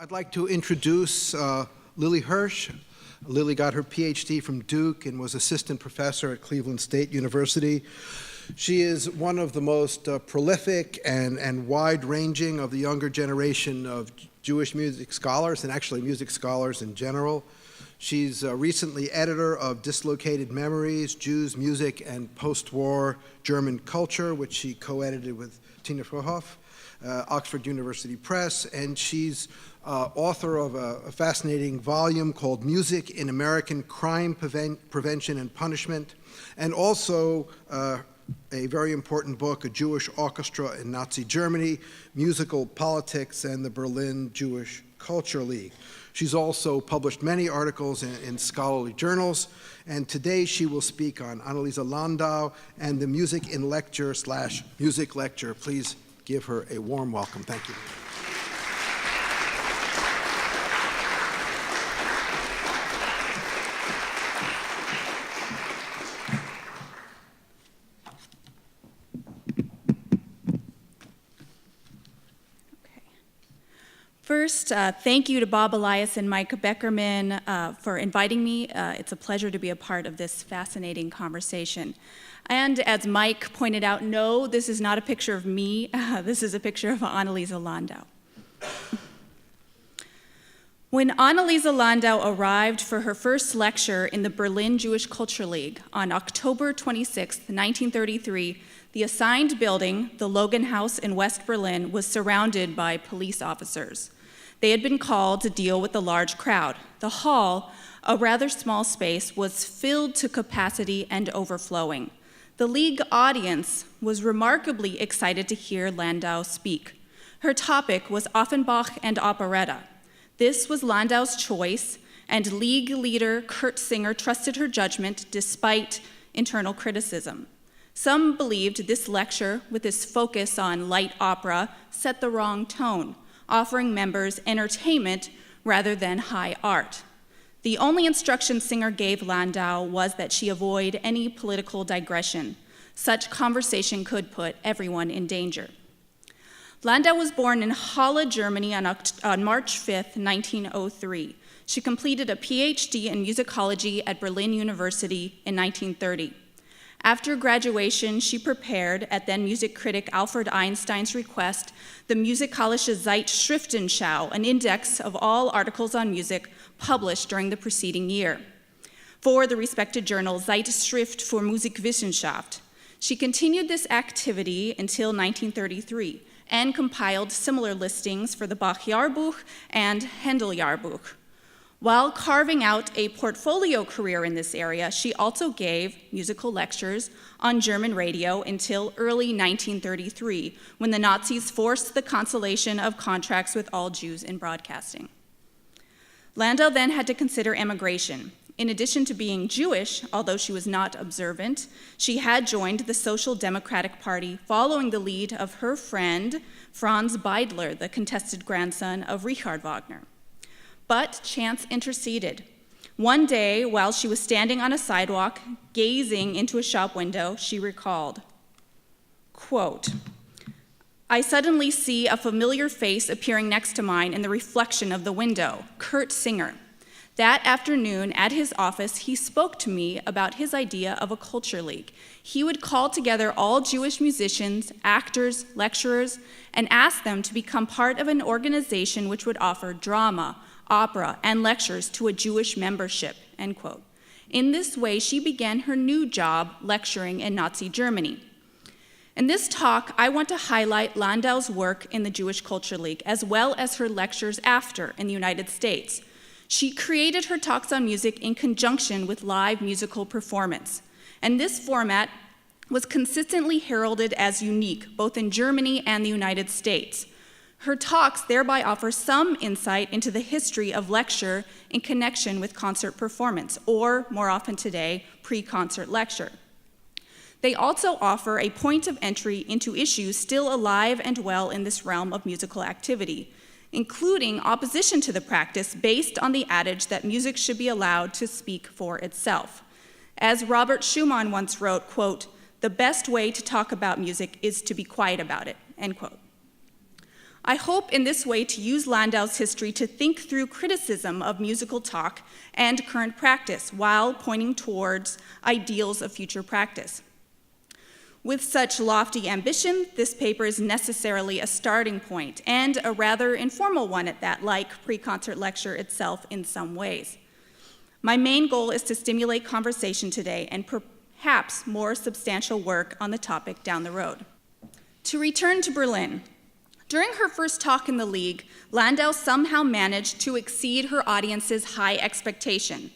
I'd like to introduce Lily Hirsch. Lily got her PhD from Duke and was assistant professor at Cleveland State University. She is one of the most prolific and wide-ranging of the younger generation of Jewish music scholars, and actually music scholars in general. She's recently editor of Dislocated Memories, Jews, Music, and Post-War German Culture, which she co-edited with Tina Frohoff, Oxford University Press, and she's author of a fascinating volume called Music in American Crime Prevention and Punishment, and also a very important book, A Jewish Orchestra in Nazi Germany, Musical Politics and the Berlin Jewish Culture League. She's also published many articles in scholarly journals, and today she will speak on Anneliese Landau and the Music in Lecture / Music Lecture. Please give her a warm welcome. Thank you. First, thank you to Bob Elias and Mike Beckerman for inviting me. It's a pleasure to be a part of this fascinating conversation. And as Mike pointed out, no, this is not a picture of me. This is a picture of Anneliese Landau. When Anneliese Landau arrived for her first lecture in the Berlin Jewish Culture League on October 26, 1933, the assigned building, the Logan House in West Berlin, was surrounded by police officers. They had been called to deal with the large crowd. The hall, a rather small space, was filled to capacity and overflowing. The League audience was remarkably excited to hear Landau speak. Her topic was Offenbach and operetta. This was Landau's choice, and League leader Kurt Singer trusted her judgment despite internal criticism. Some believed this lecture, with its focus on light opera, set the wrong tone, offering members entertainment rather than high art. The only instruction Singer gave Landau was that she avoid any political digression. Such conversation could put everyone in danger. Landau was born in Halle, Germany on March 5, 1903. She completed a PhD in musicology at Berlin University in 1930. After graduation, she prepared, at then music critic Alfred Einstein's request, the Musikalische Zeitschriftenschau, an index of all articles on music published during the preceding year, for the respected journal Zeitschrift für Musikwissenschaft. She continued this activity until 1933 and compiled similar listings for the Bach Jahrbuch and Händel Jahrbuch. While carving out a portfolio career in this area, she also gave musical lectures on German radio until early 1933, when the Nazis forced the cancellation of contracts with all Jews in broadcasting. Landau then had to consider emigration. In addition to being Jewish, although she was not observant, she had joined the Social Democratic Party following the lead of her friend Franz Beidler, the contested grandson of Richard Wagner. But chance interceded. One day, while she was standing on a sidewalk, gazing into a shop window, she recalled, quote, "I suddenly see a familiar face appearing next to mine in the reflection of the window, Kurt Singer. That afternoon at his office, he spoke to me about his idea of a culture league. He would call together all Jewish musicians, actors, lecturers, and ask them to become part of an organization which would offer drama, opera, and lectures to a Jewish membership," end quote. In this way, she began her new job lecturing in Nazi Germany. In this talk, I want to highlight Landau's work in the Jewish Culture League, as well as her lectures after in the United States. She created her talks on music in conjunction with live musical performance, and this format was consistently heralded as unique, both in Germany and the United States. Her talks thereby offer some insight into the history of lecture in connection with concert performance, or more often today, pre-concert lecture. They also offer a point of entry into issues still alive and well in this realm of musical activity, including opposition to the practice based on the adage that music should be allowed to speak for itself. As Robert Schumann once wrote, quote, "The best way to talk about music is to be quiet about it," end quote. I hope in this way to use Landau's history to think through criticism of musical talk and current practice while pointing towards ideals of future practice. With such lofty ambition, this paper is necessarily a starting point, and a rather informal one at that, like pre-concert lecture itself in some ways. My main goal is to stimulate conversation today and perhaps more substantial work on the topic down the road. To return to Berlin, during her first talk in the League, Landau somehow managed to exceed her audience's high expectation.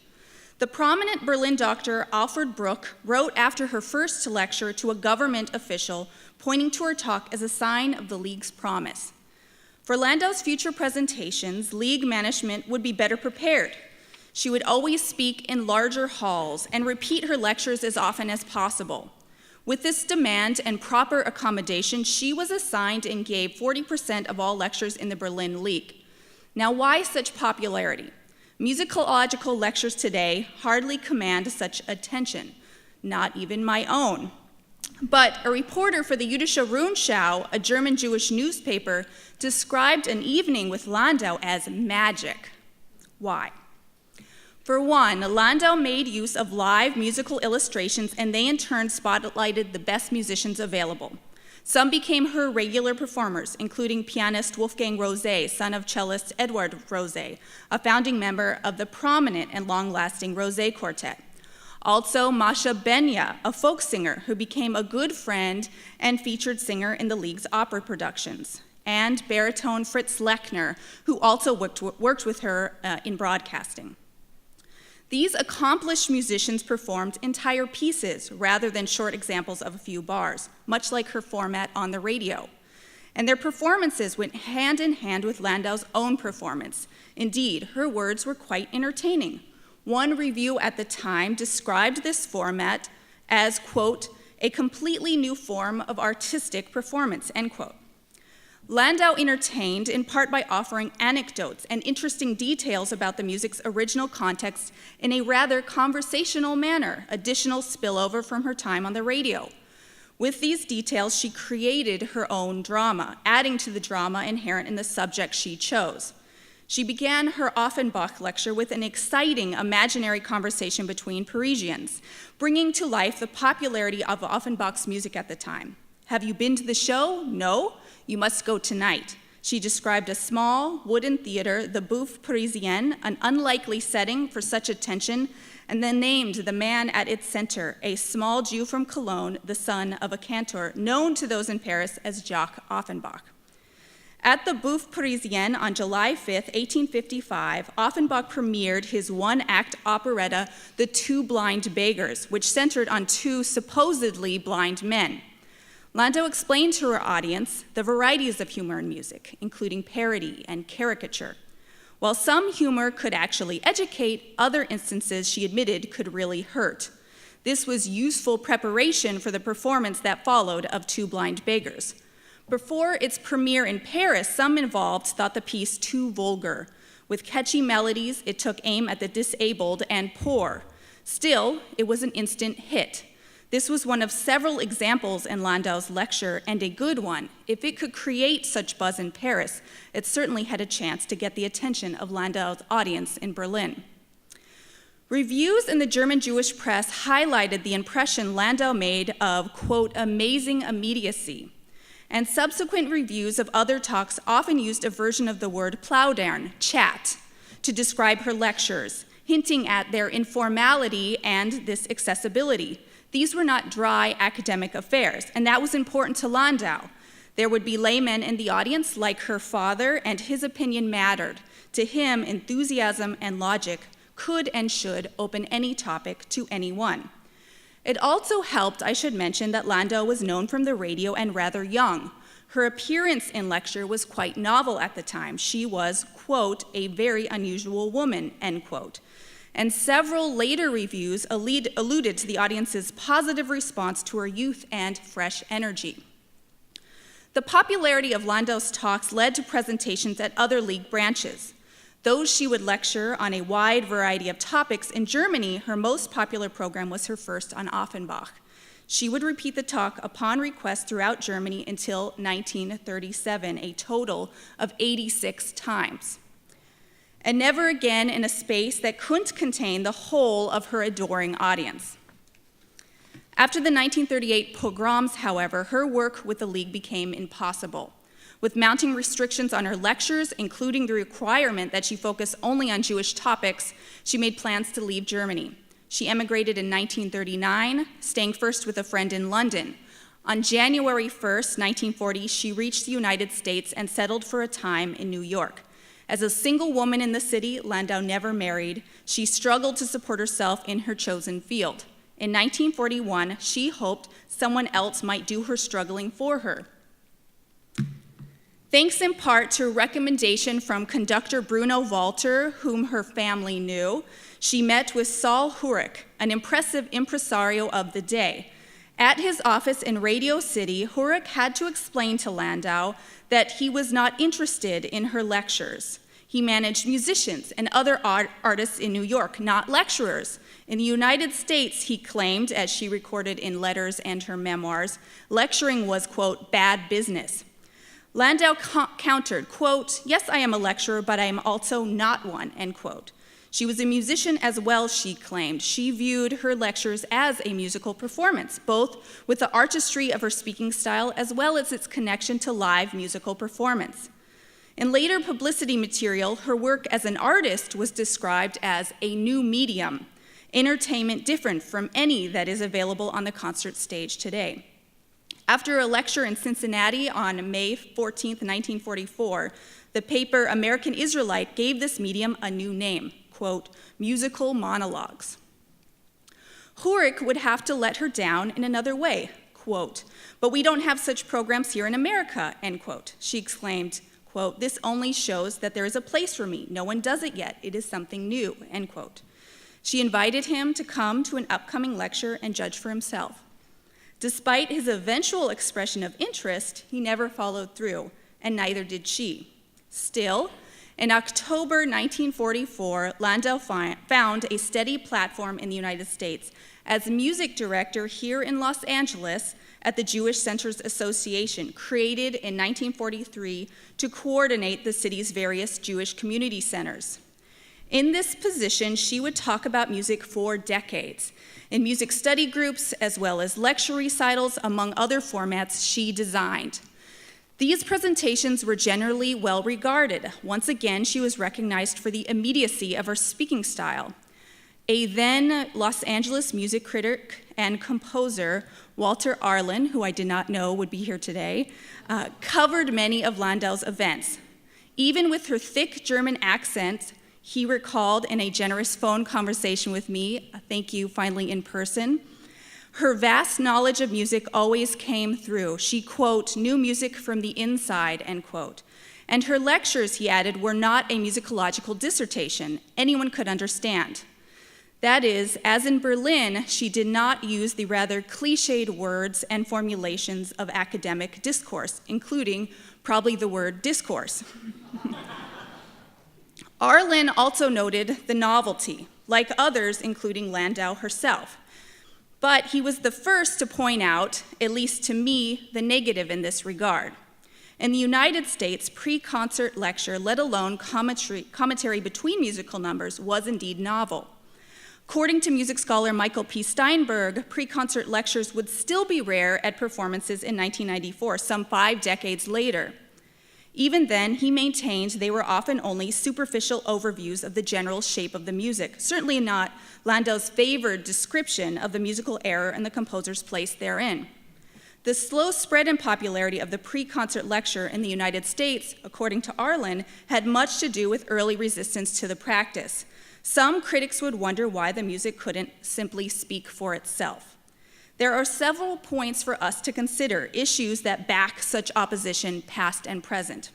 The prominent Berlin doctor Alfred Bruck wrote after her first lecture to a government official, pointing to her talk as a sign of the League's promise. For Landau's future presentations, League management would be better prepared. She would always speak in larger halls and repeat her lectures as often as possible. With this demand and proper accommodation, she was assigned and gave 40% of all lectures in the Berlin League. Now, why such popularity? Musicological lectures today hardly command such attention, not even my own. But a reporter for the Jüdische Rundschau, a German Jewish newspaper, described an evening with Landau as magic. Why? For one, Landau made use of live musical illustrations, and they in turn spotlighted the best musicians available. Some became her regular performers, including pianist Wolfgang Rosé, son of cellist Edward Rosé, a founding member of the prominent and long-lasting Rosé Quartet. Also, Masha Benya, a folk singer who became a good friend and featured singer in the League's opera productions. And baritone Fritz Lechner, who also worked with her in broadcasting. These accomplished musicians performed entire pieces rather than short examples of a few bars, much like her format on the radio. And their performances went hand in hand with Landau's own performance. Indeed, her words were quite entertaining. One review at the time described this format as, quote, a completely new form of artistic performance, end quote. Landau entertained in part by offering anecdotes and interesting details about the music's original context in a rather conversational manner, additional spillover from her time on the radio. With these details, she created her own drama, adding to the drama inherent in the subject she chose. She began her Offenbach lecture with an exciting imaginary conversation between Parisians, bringing to life the popularity of Offenbach's music at the time. Have you been to the show? No? You must go tonight. She described a small wooden theater, the Bouffe Parisienne, an unlikely setting for such attention, and then named the man at its center, a small Jew from Cologne, the son of a cantor, known to those in Paris as Jacques Offenbach. At the Bouffe Parisienne on July 5, 1855, Offenbach premiered his one-act operetta, The Two Blind Beggars, which centered on two supposedly blind men. Landau explained to her audience the varieties of humor in music, including parody and caricature. While some humor could actually educate, other instances, she admitted, could really hurt. This was useful preparation for the performance that followed of Two Blind Beggars. Before its premiere in Paris, some involved thought the piece too vulgar. With catchy melodies, it took aim at the disabled and poor. Still, it was an instant hit. This was one of several examples in Landau's lecture, and a good one. If it could create such buzz in Paris, it certainly had a chance to get the attention of Landau's audience in Berlin. Reviews in the German Jewish press highlighted the impression Landau made of, quote, amazing immediacy. And subsequent reviews of other talks often used a version of the word plaudern, chat, to describe her lectures, hinting at their informality and this accessibility. These were not dry academic affairs, and that was important to Landau. There would be laymen in the audience like her father, and his opinion mattered. To him, enthusiasm and logic could and should open any topic to anyone. It also helped, I should mention, that Landau was known from the radio and rather young. Her appearance in lecture was quite novel at the time. She was, quote, a very unusual woman, end quote. And several later reviews alluded to the audience's positive response to her youth and fresh energy. The popularity of Landau's talks led to presentations at other League branches. Though she would lecture on a wide variety of topics, in Germany, her most popular program was her first on Offenbach. She would repeat the talk upon request throughout Germany until 1937, a total of 86 times. And never again in a space that couldn't contain the whole of her adoring audience. After the 1938 pogroms, however, her work with the League became impossible. With mounting restrictions on her lectures, including the requirement that she focus only on Jewish topics, she made plans to leave Germany. She emigrated in 1939, staying first with a friend in London. On January 1st, 1940, she reached the United States and settled for a time in New York. As a single woman in the city, Landau never married. She struggled to support herself in her chosen field. In 1941, she hoped someone else might do her struggling for her. Thanks in part to a recommendation from conductor Bruno Walter, whom her family knew, she met with Saul Hurek, an impressive impresario of the day. At his office in Radio City, Hurek had to explain to Landau that he was not interested in her lectures. He managed musicians and other artists in New York, not lecturers. In the United States, he claimed, as she recorded in letters and her memoirs, lecturing was, quote, bad business. Landau countered, quote, yes, I am a lecturer, but I am also not one, end quote. She was a musician as well, she claimed. She viewed her lectures as a musical performance, both with the artistry of her speaking style as well as its connection to live musical performance. In later publicity material, her work as an artist was described as a new medium, entertainment different from any that is available on the concert stage today. After a lecture in Cincinnati on May 14, 1944, the paper American Israelite gave this medium a new name, quote, musical monologues. Hurek would have to let her down in another way, quote, but we don't have such programs here in America, end quote. She exclaimed, quote, this only shows that there is a place for me. No one does it yet. It is something new, end quote. She invited him to come to an upcoming lecture and judge for himself. Despite his eventual expression of interest, he never followed through, and neither did she. Still, in October 1944, Landau found a steady platform in the United States as music director here in Los Angeles at the Jewish Centers Association, created in 1943 to coordinate the city's various Jewish community centers. In this position, she would talk about music for decades, in music study groups as well as lecture recitals, among other formats she designed. These presentations were generally well regarded. Once again, she was recognized for the immediacy of her speaking style. A then Los Angeles music critic and composer, Walter Arlen, who I did not know would be here today, covered many of Landau's events. Even with her thick German accent, he recalled in a generous phone conversation with me, thank you finally in person, her vast knowledge of music always came through. She, quote, knew music from the inside, end quote. And her lectures, he added, were not a musicological dissertation anyone could understand. That is, as in Berlin, she did not use the rather cliched words and formulations of academic discourse, including probably the word discourse. Arlen also noted the novelty, like others, including Landau herself. But he was the first to point out, at least to me, the negative in this regard. In the United States, pre-concert lecture, let alone commentary between musical numbers, was indeed novel. According to music scholar Michael P. Steinberg, pre-concert lectures would still be rare at performances in 1994, some 5 decades later. Even then, he maintained they were often only superficial overviews of the general shape of the music, certainly not Landau's favored description of the musical era and the composer's place therein. The slow spread in popularity of the pre-concert lecture in the United States, according to Arlen, had much to do with early resistance to the practice. Some critics would wonder why the music couldn't simply speak for itself. There are several points for us to consider, issues that back such opposition, past and present.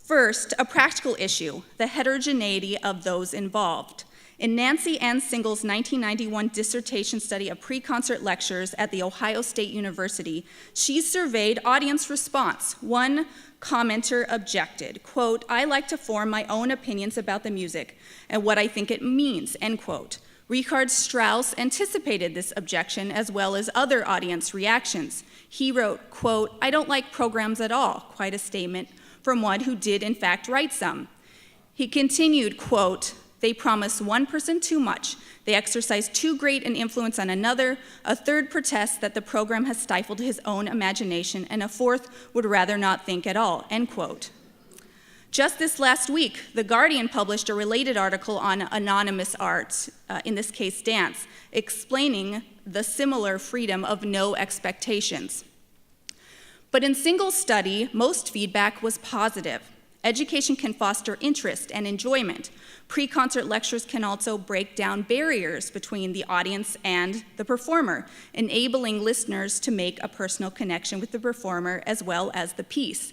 First, a practical issue, the heterogeneity of those involved. In Nancy Ann Singel's 1991 dissertation study of pre-concert lectures at The Ohio State University, she surveyed audience response. One commenter objected, quote, "I like to form my own opinions about the music and what I think it means," end quote. Richard Strauss anticipated this objection as well as other audience reactions. He wrote, quote, "I don't like programs at all," quite a statement from one who did in fact write some. He continued, quote, "They promise one person too much. They exercise too great an influence on another. A third protests that the program has stifled his own imagination, and a fourth would rather not think at all," end quote. Just this last week, The Guardian published a related article on anonymous art, in this case dance, explaining the similar freedom of no expectations. But in single study, most feedback was positive. Education can foster interest and enjoyment. Pre-concert lectures can also break down barriers between the audience and the performer, enabling listeners to make a personal connection with the performer as well as the piece.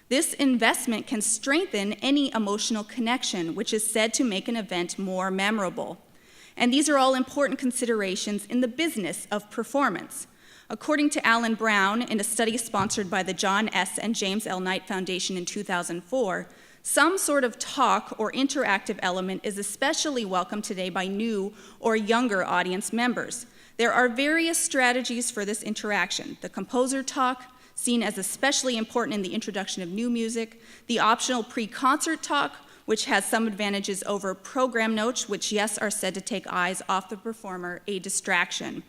This investment can strengthen any emotional connection, which is said to make an event more memorable. And these are all important considerations in the business of performance. According to Alan Brown, in a study sponsored by the John S. and James L. Knight Foundation in 2004, some sort of talk or interactive element is especially welcome today by new or younger audience members. There are various strategies for this interaction: the composer talk, seen as especially important in the introduction of new music; the optional pre-concert talk, which has some advantages over program notes, which, yes, are said to take eyes off the performer, a distraction.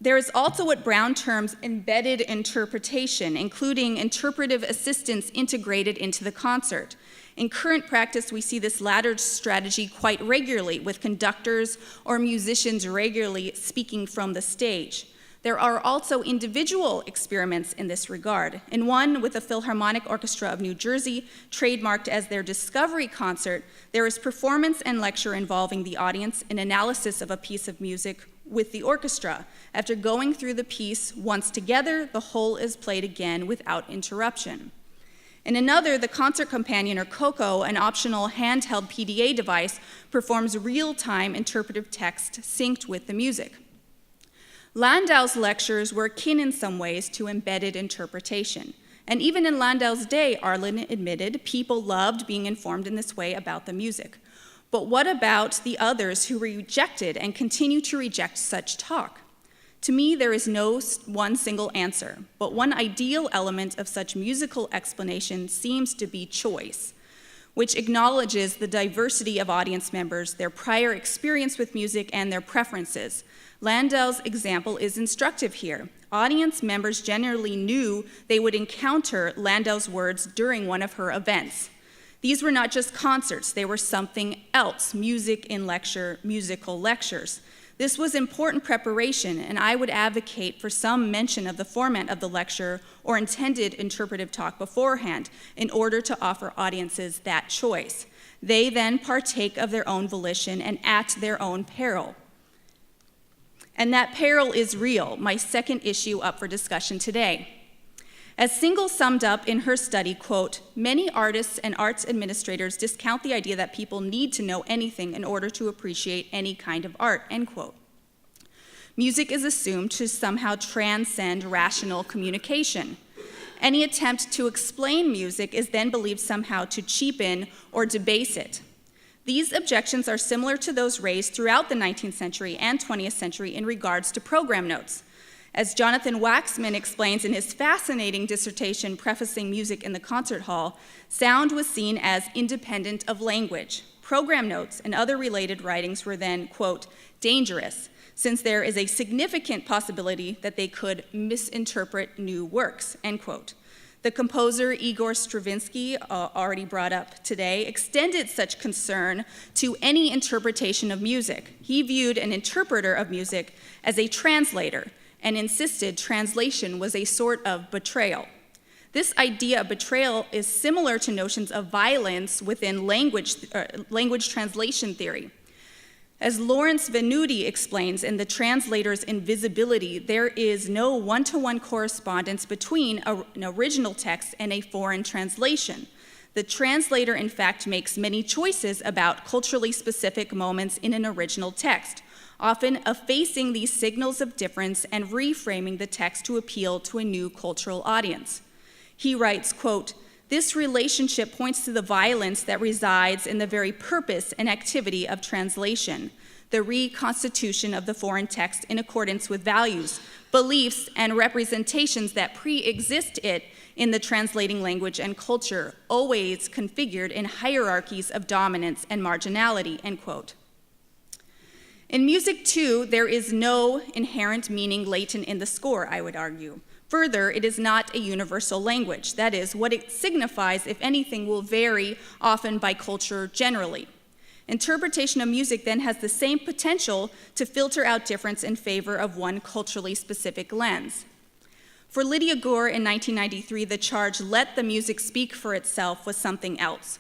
There is also what Brown terms embedded interpretation, including interpretive assistance integrated into the concert. In current practice, we see this latter strategy quite regularly, with conductors or musicians regularly speaking from the stage. There are also individual experiments in this regard. In one with the Philharmonic Orchestra of New Jersey, trademarked as their Discovery Concert, there is performance and lecture involving the audience in analysis of a piece of music with the orchestra. After going through the piece once together, the whole is played again without interruption. In another, the Concert Companion, or COCO, an optional handheld PDA device, performs real-time interpretive text synced with the music. Landau's lectures were akin in some ways to embedded interpretation. And even in Landau's day, Arlen admitted, people loved being informed in this way about the music. But what about the others who rejected and continue to reject such talk? To me, there is no one single answer, but one ideal element of such musical explanation seems to be choice, which acknowledges the diversity of audience members, their prior experience with music, and their preferences. Landau's example is instructive here. Audience members generally knew they would encounter Landau's words during one of her events. These were not just concerts, they were something else: music in lecture, musical lectures. This was important preparation, and I would advocate for some mention of the format of the lecture or intended interpretive talk beforehand in order to offer audiences that choice. They then partake of their own volition and at their own peril. And that peril is real, my second issue up for discussion today. As Single summed up in her study, quote, "Many artists and arts administrators discount the idea that people need to know anything in order to appreciate any kind of art," end quote. Music is assumed to somehow transcend rational communication. Any attempt to explain music is then believed somehow to cheapen or debase it. These objections are similar to those raised throughout the 19th century and 20th century in regards to program notes. As Jonathan Waxman explains in his fascinating dissertation prefacing music in the concert hall, sound was seen as independent of language. Program notes and other related writings were then, quote, dangerous, since there is a significant possibility that they could misinterpret new works, end quote. The composer Igor Stravinsky, already brought up today, extended such concern to any interpretation of music. He viewed an interpreter of music as a translator and insisted translation was a sort of betrayal. This idea of betrayal is similar to notions of violence within language translation theory. As Lawrence Venuti explains in The Translator's Invisibility, there is no one-to-one correspondence between an original text and a foreign translation. The translator, in fact, makes many choices about culturally specific moments in an original text, often effacing these signals of difference and reframing the text to appeal to a new cultural audience. He writes, quote, "This relationship points to the violence that resides in the very purpose and activity of translation, the reconstitution of the foreign text in accordance with values, beliefs, and representations that pre-exist it in the translating language and culture, always configured in hierarchies of dominance and marginality," end quote. In music, too, there is no inherent meaning latent in the score, I would argue. Further, it is not a universal language. That is, what it signifies, if anything, will vary often by culture generally. Interpretation of music then has the same potential to filter out difference in favor of one culturally specific lens. For Lydia Gore in 1993, the charge, "Let the music speak for itself," was something else.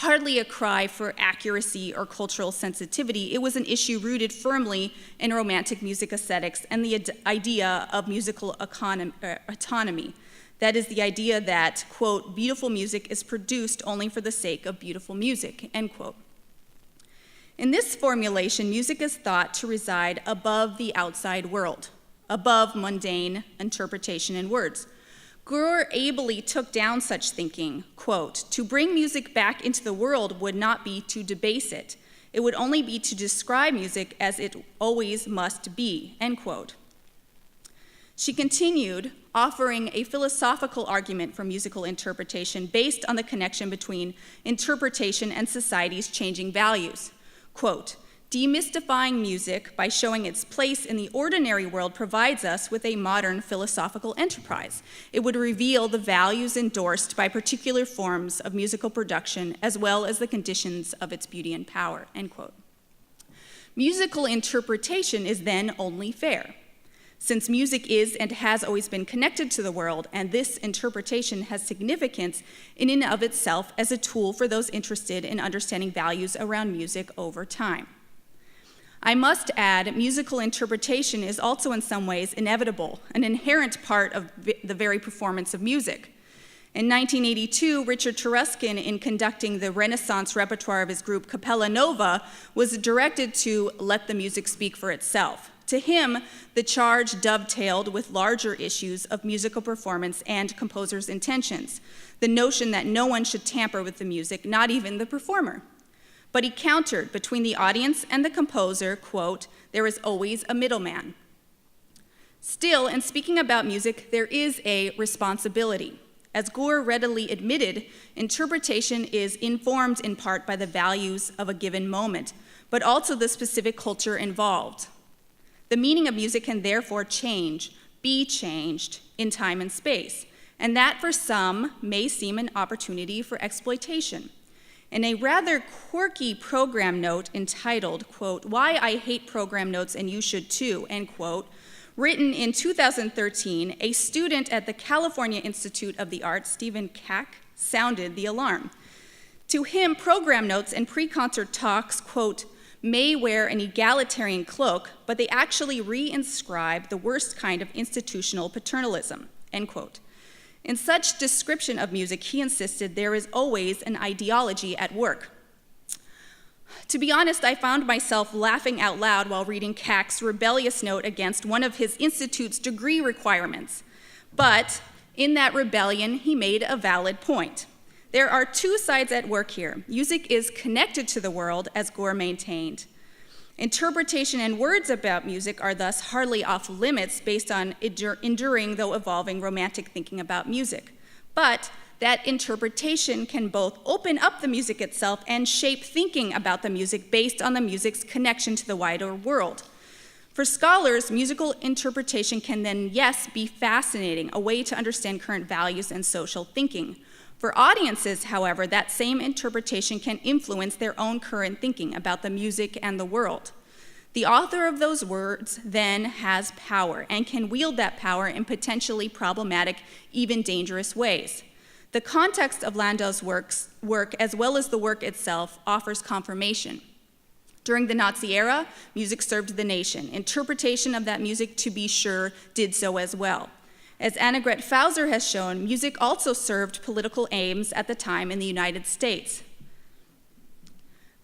Hardly a cry for accuracy or cultural sensitivity, it was an issue rooted firmly in romantic music aesthetics and the idea of musical autonomy. That is the idea that, quote, "beautiful music is produced only for the sake of beautiful music," end quote. In this formulation, music is thought to reside above the outside world, above mundane interpretation in words. Gore ably took down such thinking, quote, "To bring music back into the world would not be to debase it. It would only be to describe music as it always must be," end quote. She continued, offering a philosophical argument for musical interpretation based on the connection between interpretation and society's changing values. Quote, "Demystifying music by showing its place in the ordinary world provides us with a modern philosophical enterprise. It would reveal the values endorsed by particular forms of musical production as well as the conditions of its beauty and power," end quote. Musical interpretation is then only fair, since music is and has always been connected to the world, and this interpretation has significance in and of itself as a tool for those interested in understanding values around music over time. I must add, musical interpretation is also in some ways inevitable, an inherent part of the very performance of music. In 1982, Richard Taruskin, in conducting the Renaissance repertoire of his group Capella Nova, was directed to let the music speak for itself. To him, the charge dovetailed with larger issues of musical performance and composer's intentions, the notion that no one should tamper with the music, not even the performer. But he countered, between the audience and the composer, quote, "There is always a middleman." Still, in speaking about music, there is a responsibility. As Gore readily admitted, interpretation is informed in part by the values of a given moment, but also the specific culture involved. The meaning of music can therefore be changed in time and space, and that for some may seem an opportunity for exploitation. In a rather quirky program note entitled, quote, "Why I Hate Program Notes and You Should Too," end quote, written in 2013, a student at the California Institute of the Arts, Stephen Kack, sounded the alarm. To him, program notes and pre-concert talks, quote, "may wear an egalitarian cloak, but they actually re-inscribe the worst kind of institutional paternalism," end quote. In such description of music, he insisted there is always an ideology at work. To be honest, I found myself laughing out loud while reading Kack's rebellious note against one of his institute's degree requirements. But in that rebellion, he made a valid point. There are two sides at work here. Music is connected to the world, as Gore maintained. Interpretation and words about music are thus hardly off limits based on enduring, though evolving, romantic thinking about music. But that interpretation can both open up the music itself and shape thinking about the music based on the music's connection to the wider world. For scholars, musical interpretation can then, yes, be fascinating, a way to understand current values and social thinking. For audiences, however, that same interpretation can influence their own current thinking about the music and the world. The author of those words then has power and can wield that power in potentially problematic, even dangerous ways. The context of Landau's work, as well as the work itself, offers confirmation. During the Nazi era, music served the nation. Interpretation of that music, to be sure, did so as well. As Annegret Fauser has shown, music also served political aims at the time in the United States.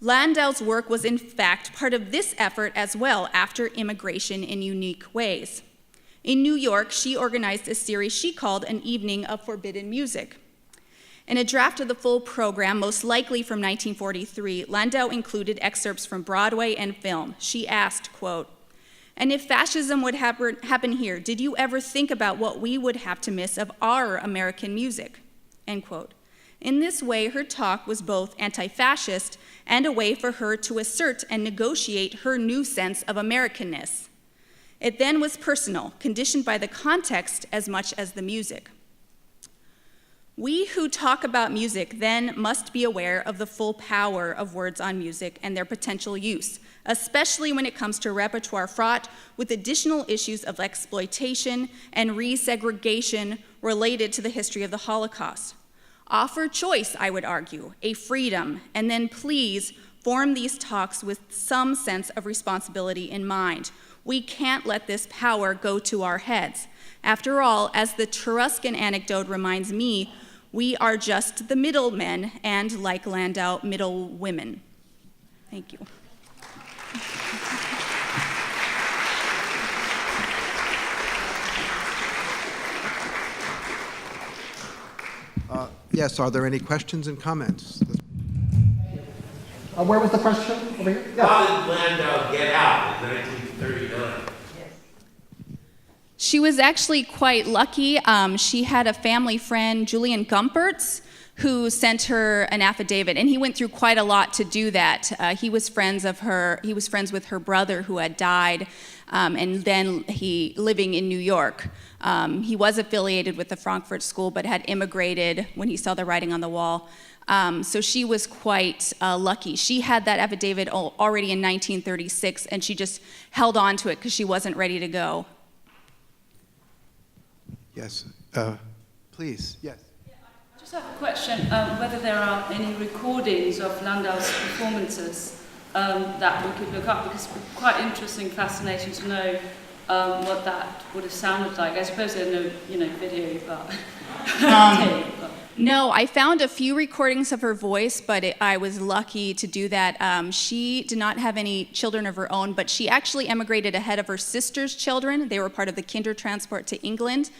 Landau's work was in fact part of this effort as well after immigration in unique ways. In New York, she organized a series she called An Evening of Forbidden Music. In a draft of the full program, most likely from 1943, Landau included excerpts from Broadway and film. She asked, quote, "And if fascism would happen here, did you ever think about what we would have to miss of our American music?" End quote. In this way, her talk was both anti-fascist and a way for her to assert and negotiate her new sense of Americanness. It then was personal, conditioned by the context as much as the music. We who talk about music then must be aware of the full power of words on music and their potential use, especially when it comes to repertoire fraught with additional issues of exploitation and resegregation related to the history of the Holocaust. Offer choice, I would argue, a freedom, and then please form these talks with some sense of responsibility in mind. We can't let this power go to our heads. After all, as the Cheruscan anecdote reminds me, we are just the middlemen and, like Landau, middle women. Thank you. Yes, are there any questions and comments? Where was the question? Over here? Yeah. How did Landau get out in 1939? She was actually quite lucky. She had a family friend, Julian Gumpertz, who sent her an affidavit, and he went through quite a lot to do that. He was friends with her brother who had died, and then he living in New York. He was affiliated with the Frankfurt School, but had immigrated when he saw the writing on the wall. So she was quite lucky. She had that affidavit already in 1936, and she just held on to it because she wasn't ready to go. Yes, please, yes. I just have a question, whether there are any recordings of Landau's performances that we could look up, because it's quite interesting, fascinating to know what that would have sounded like. I suppose there are no, video, but tape. But. No, I found a few recordings of her voice, but I was lucky to do that. She did not have any children of her own, but she actually emigrated ahead of her sister's children. They were part of the Kindertransport to England,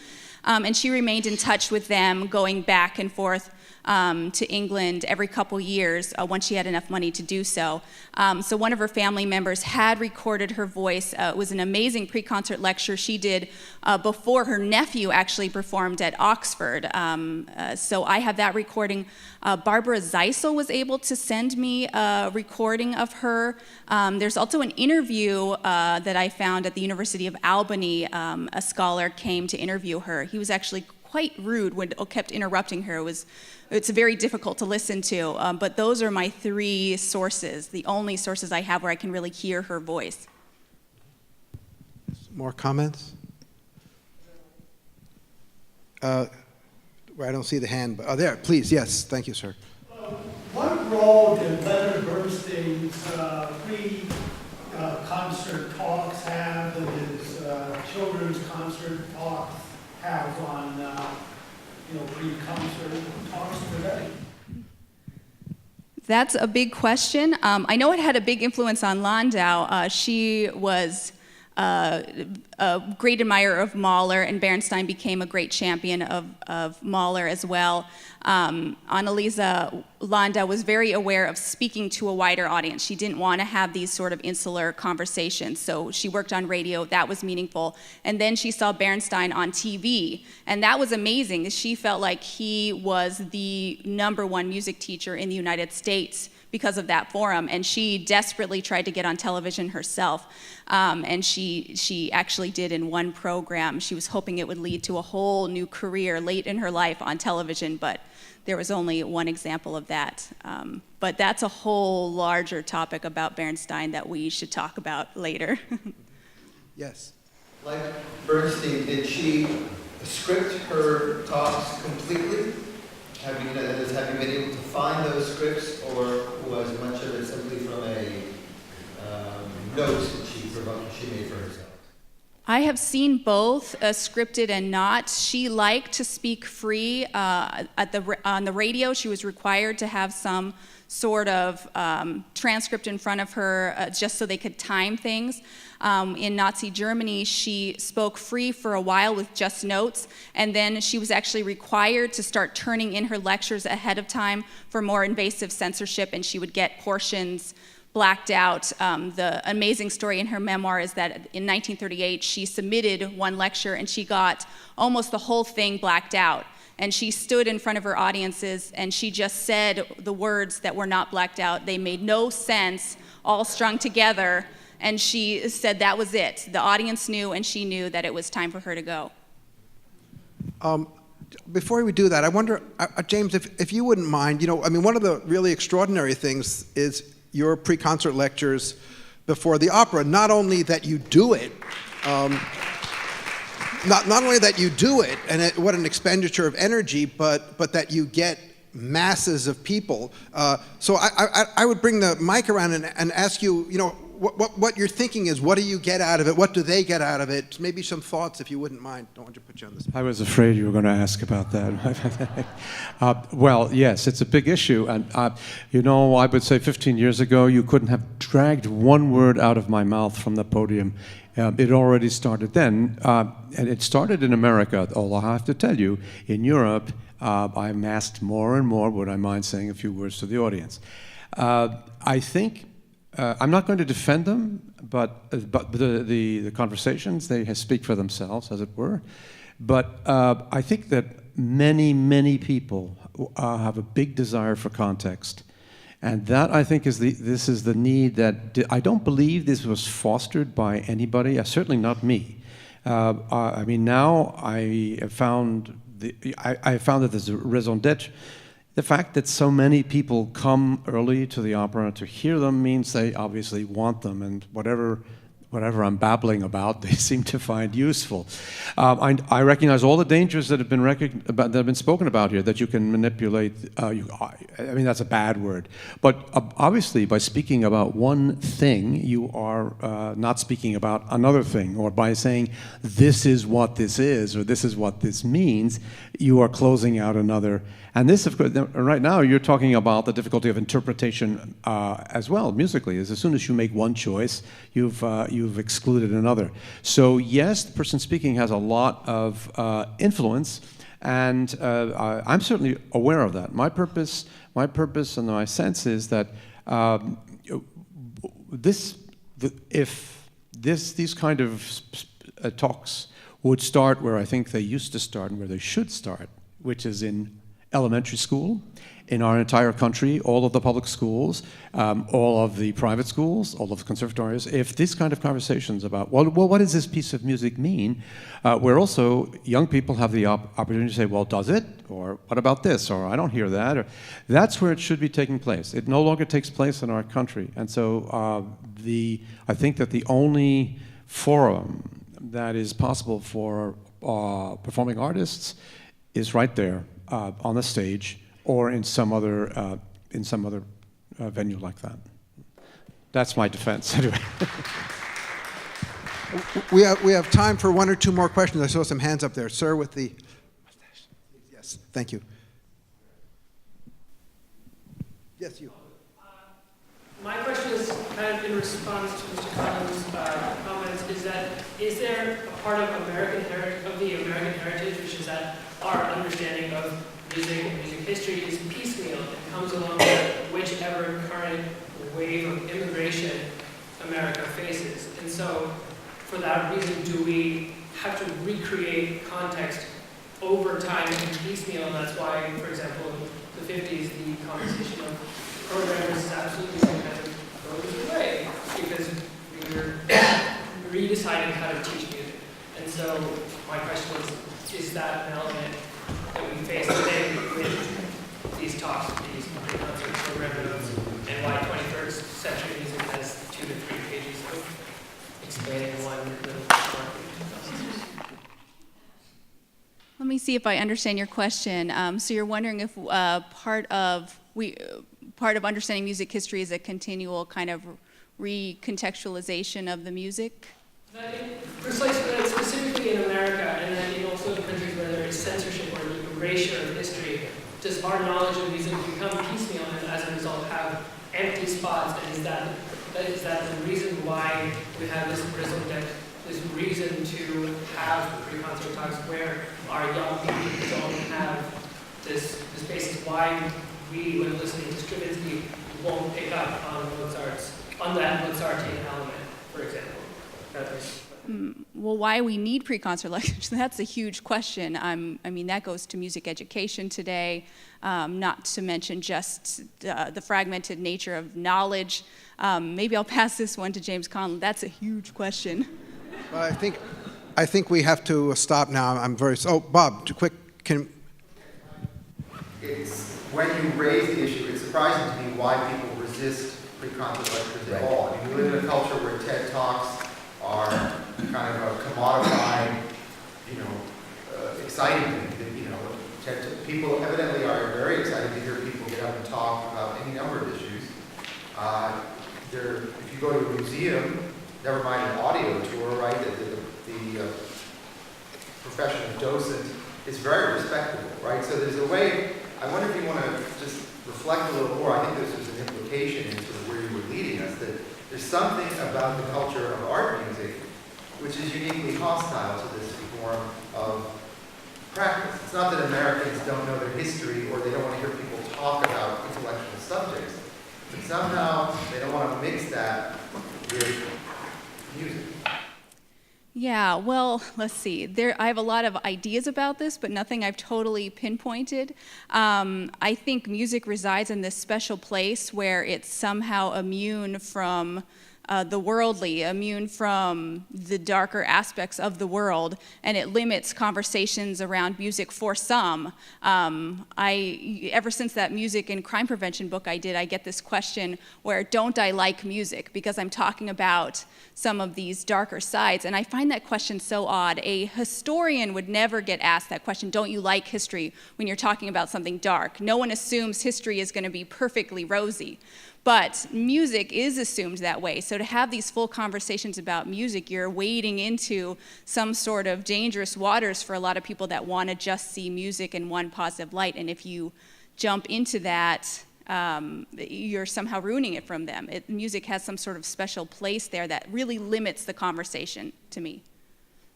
and she remained in touch with them, going back and forth to England every couple years once she had enough money to do so. So one of her family members had recorded her voice. It was an amazing pre-concert lecture she did before her nephew actually performed at Oxford. So I have that recording. Barbara Zeisel was able to send me a recording of her. There's also an interview that I found at the University of Albany. A scholar came to interview her. He was actually quite rude when kept interrupting her. It's very difficult to listen to, but those are my three sources, the only sources I have where I can really hear her voice. More comments? I don't see the hand, but there, please, yes, thank you, sir. What role did Leonard Bernstein's pre-concert talks have, and his children's concert talks have on pre-concert talks today? That's a big question. I know it had a big influence on Landau. She was a great admirer of Mahler, and Bernstein became a great champion of Mahler as well. Anneliese Landau was very aware of speaking to a wider audience. She didn't want to have these sort of insular conversations, so she worked on radio. That was meaningful. And then she saw Bernstein on TV, and that was amazing. She felt like he was the #1 music teacher in the United States because of that forum, and she desperately tried to get on television herself, and she actually did in one program. She was hoping it would lead to a whole new career late in her life on television, but there was only one example of that. But that's a whole larger topic about Bernstein that we should talk about later. Yes. Like Bernstein, did she script her talks completely? Have you been able to find those scripts, or was much of it simply from a notes that she made for herself? I have seen both, scripted and not. She liked to speak free on the radio. She was required to have some sort of transcript in front of her just so they could time things. In Nazi Germany, she spoke free for a while with just notes, and then she was actually required to start turning in her lectures ahead of time for more invasive censorship, and she would get portions blacked out. The amazing story in her memoir is that in 1938, she submitted one lecture and she got almost the whole thing blacked out. And she stood in front of her audiences and she just said the words that were not blacked out. They made no sense, all strung together. And she said that was it. The audience knew and she knew that it was time for her to go. Before we do that, I wonder, James, if you wouldn't mind, one of the really extraordinary things is your pre-concert lectures before the opera. Not only that you do it, not only that you do it, and what an expenditure of energy, but that you get masses of people. So I would bring the mic around and ask you, what your thinking is. What do you get out of it? What do they get out of it? Maybe some thoughts, if you wouldn't mind. Don't want to put you on the spot. I was afraid you were going to ask about that. Well, yes, it's a big issue. And, I would say 15 years ago, you couldn't have dragged one word out of my mouth from the podium. It already started then. And it started in America, although I have to tell you, in Europe, I amassed more and more. Would I mind saying a few words to the audience? I think I'm not going to defend them, but the conversations, they speak for themselves, as it were. But I think that many people have a big desire for context. And that, I think, is the need that I don't believe this was fostered by anybody, certainly not me. Now I have found that there's a raison d'être. The fact that so many people come early to the opera to hear them means they obviously want them, and whatever I'm babbling about, they seem to find useful. I recognize all the dangers that have been spoken about here, that you can manipulate. That's a bad word. But obviously, by speaking about one thing, you are not speaking about another thing. Or by saying, this is what this is, or this is what this means, you are closing out another. And this, of course, right now, you're talking about the difficulty of interpretation as well, musically. As soon as you make one choice, you've excluded another. So yes, the person speaking has a lot of influence, and I'm certainly aware of that. My purpose and my sense is that if these kind of talks would start where I think they used to start and where they should start, which is in elementary school, in our entire country, all of the public schools, all of the private schools, all of the conservatories, if these kind of conversations about, well, what does this piece of music mean, where also young people have the opportunity to say, well, does it? Or what about this? Or I don't hear that. Or, that's where it should be taking place. It no longer takes place in our country. And so I think that the only forum that is possible for performing artists is right there. On the stage or in some other venue like that. That's my defense, anyway. We have time for one or two more questions. I saw some hands up there. Sir with the mustache. Yes, thank you. Yes, you. My question is kind of in response to Mr. Collins' comments, is there a part of the American heritage, which is that our understanding of music and music history is piecemeal and comes along with whichever current wave of immigration America faces. And so, for that reason, do we have to recreate context over time and piecemeal? And that's why, for example, in the 50s, the conversation of programmers is absolutely kind of goes away because we were redeciding how to teach music. And so, my question is that an element that we face today with these talks, these concert program notes, and why 21st century music has 2 to 3 pages of explaining one little part? Let me see if I understand your question. So you're wondering if part of understanding music history is a continual kind of recontextualization of the music? Precisely, specifically in America, and then in also in countries where there is censorship or erasure of history, does our knowledge of music become piecemeal and as a result have empty spots? And is that the reason why we have this prism deck, this reason to have pre-concert talks where our young people don't have this basis? Why we, when listening to Stravinsky, won't pick up on that Mozartian element, for example? Well, why we need pre-concert lectures, that's a huge question. I mean, that goes to music education today, not to mention just the fragmented nature of knowledge. Maybe I'll pass this one to James Conlon. That's a huge question. Well, I think we have to stop now. Oh, Bob, quick, It's when you raise the issue, it's surprising to me why people resist pre-concert lectures at all. I mean, we live in a culture where TED Talks are kind of a commodified, exciting thing. People evidently are very excited to hear people get up and talk about any number of issues. If you go to a museum, never mind an audio tour, right? The profession of docent is very respectable, right? So there's a way. I wonder if you want to just reflect a little more. I think this was an implication into where you were leading us, that there's something about the culture of art music which is uniquely hostile to this form of practice. It's not that Americans don't know their history or they don't want to hear people talk about intellectual subjects, but somehow they don't want to mix that with music. Yeah, well, let's see. I have a lot of ideas about this, but nothing I've totally pinpointed. I think music resides in this special place where it's somehow immune from the worldly, immune from the darker aspects of the world, and it limits conversations around music for some. Ever since that music and crime prevention book I did, I get this question where, don't I like music? Because I'm talking about some of these darker sides, and I find that question so odd. A historian would never get asked that question, don't you like history, when you're talking about something dark. No one assumes history is going to be perfectly rosy. But music is assumed that way. So to have these full conversations about music, you're wading into some sort of dangerous waters for a lot of people that want to just see music in one positive light. And if you jump into that, you're somehow ruining it from them. Music has some sort of special place there that really limits the conversation to me.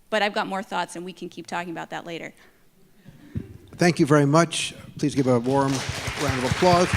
But I've got more thoughts, and we can keep talking about that later. Thank you very much. Please give a warm round of applause.